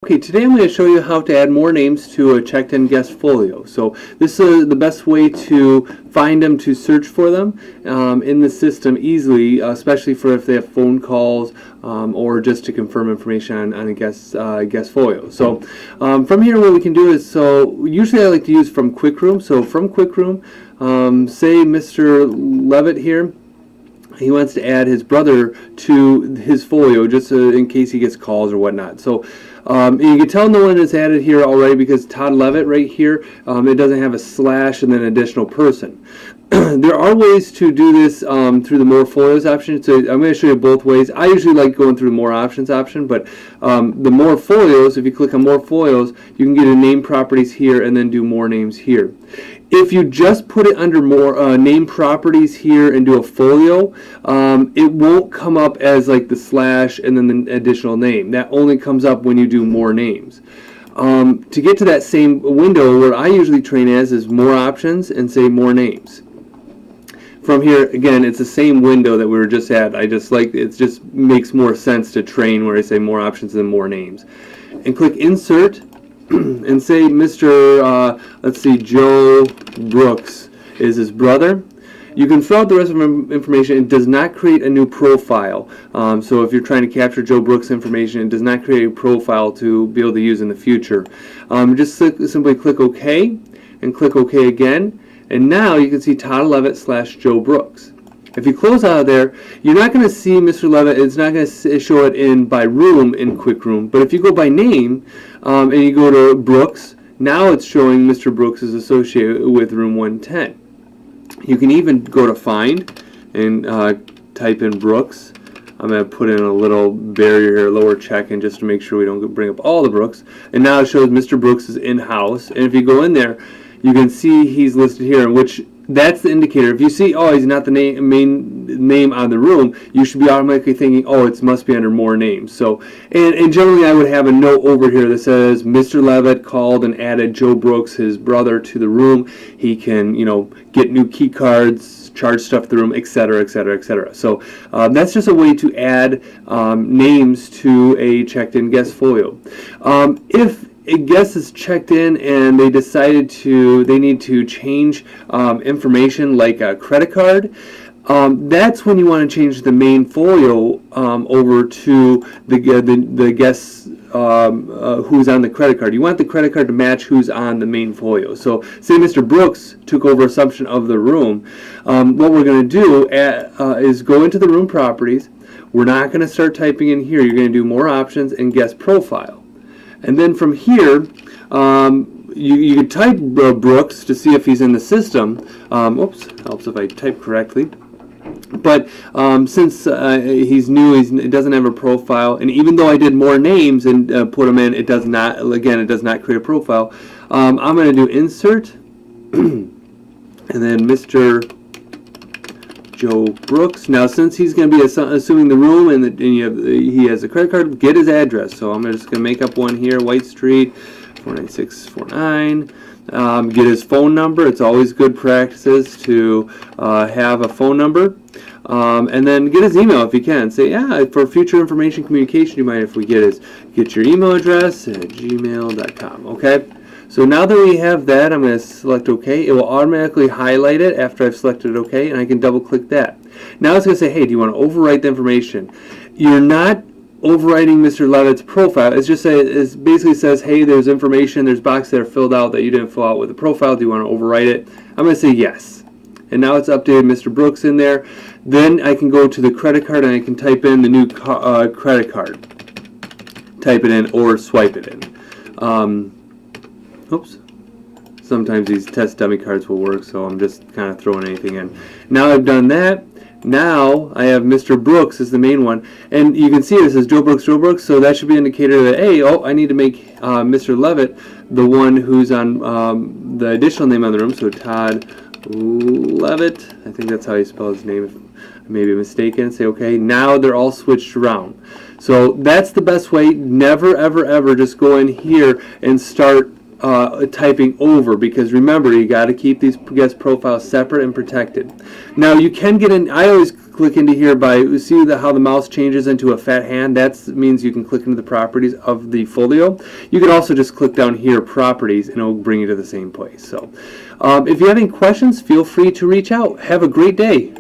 Okay, today I'm going to show you how to add more names to a checked-in guest folio. So this is the best way to find them, to search for them in the system easily, especially for if they have phone calls or just to confirm information on a guest folio. So from here, what we can do is, so usually I like to use from Quick Room. So from Quick Room, say Mr. Levitt here, he wants to add his brother to his folio just in case he gets calls or whatnot. So you can tell no one is added here already because Todd Levitt right here, it doesn't have a slash and then additional person. There are ways to do this through the More Folios option. So I'm going to show you both ways. I usually like going through the More Options option, but the More Folios, if you click on More Folios, you can get a name properties here and then do more names here. If you just put it under more name properties here and do a folio, it won't come up as like the slash and then the additional name. That only comes up when you do more names. To get to that same window, what I usually train as is more options and say more names. From here, again, it's the same window that we were just at. I just like it, just makes more sense to train where I say more options and more names. And click Insert and say Mr. Let's see, Joe Brooks is his brother. You can fill out the rest of the information. It does not create a new profile. So if you're trying to capture Joe Brooks information, it does not create a profile to be able to use in the future. Just simply click OK and click OK again. And now you can see Todd Levitt / Joe Brooks. If you close out of there, you're not going to see Mr. Levitt. It's not going to show it in by room in Quick Room. But if you go by name and you go to Brooks, now it's showing Mr. Brooks is associated with room 110. You can even go to Find and type in Brooks. I'm going to put in a little barrier here, lower check-in, just to make sure we don't bring up all the Brooks. And now it shows Mr. Brooks is in-house. And if you go in there, you can see he's listed here, which that's the indicator. If you see, oh, he's not the main name on the room, you should be automatically thinking, oh, it must be under more names. So, and generally I would have a note over here that says Mr. Levitt called and added Joe Brooks, his brother, to the room. He can, get new key cards, charge stuff to the room, etc., etc., etc. So that's just a way to add names to a checked-in guest folio. If a guest is checked in and they decided they need to change information like a credit card, that's when you want to change the main folio over to the guest who's on the credit card. You want the credit card to match who's on the main folio. So say Mr. Brooks took over assumption of the room. What we're going to do is go into the room properties. We're not going to start typing in here. You're going to do more options and guest profile. And then from here, you can type Brooks to see if he's in the system. Oops, helps if I type correctly. But since he's new, he doesn't have a profile. And even though I did more names and put them in, it does not create a profile. I'm going to do Insert, and then Mr. Joe Brooks. Now, since he's going to be assuming the room and he has a credit card, get his address. So I'm just going to make up one here, White Street, 49649. Get his phone number. It's always good practices to have a phone number. And then get his email if you can. Say, yeah, for future information communication, you might, if we get your email address at gmail.com. Okay? So now that we have that, I'm going to select OK. It will automatically highlight it after I've selected OK, and I can double click that. Now it's going to say, hey, do you want to overwrite the information? You're not overwriting Mr. Levitt's profile. It basically says, hey, there's information, there's boxes that are filled out that you didn't fill out with the profile. Do you want to overwrite it? I'm going to say yes. And now it's updated Mr. Brooks in there. Then I can go to the credit card and I can type in the new credit card. Type it in or swipe it in. Oops. Sometimes these test dummy cards will work, so I'm just kind of throwing anything in. Now I've done that. Now I have Mr. Brooks as the main one. And you can see it says Joe Brooks, so that should be an indicator that, hey, I need to make Mr. Levitt the one who's on the additional name on the room. So Todd Levitt, I think that's how you spell his name, if I may be mistaken. Say, okay, now they're all switched around. So that's the best way. Never, ever, ever just go in here and start typing over, because remember, you got to keep these guest profiles separate and protected. Now you can get in. I always click into here see how the mouse changes into a fat hand. That means you can click into the properties of the folio. You can also just click down here, properties, and it will bring you to the same place. So if you have any questions, feel free to reach out. Have a great day.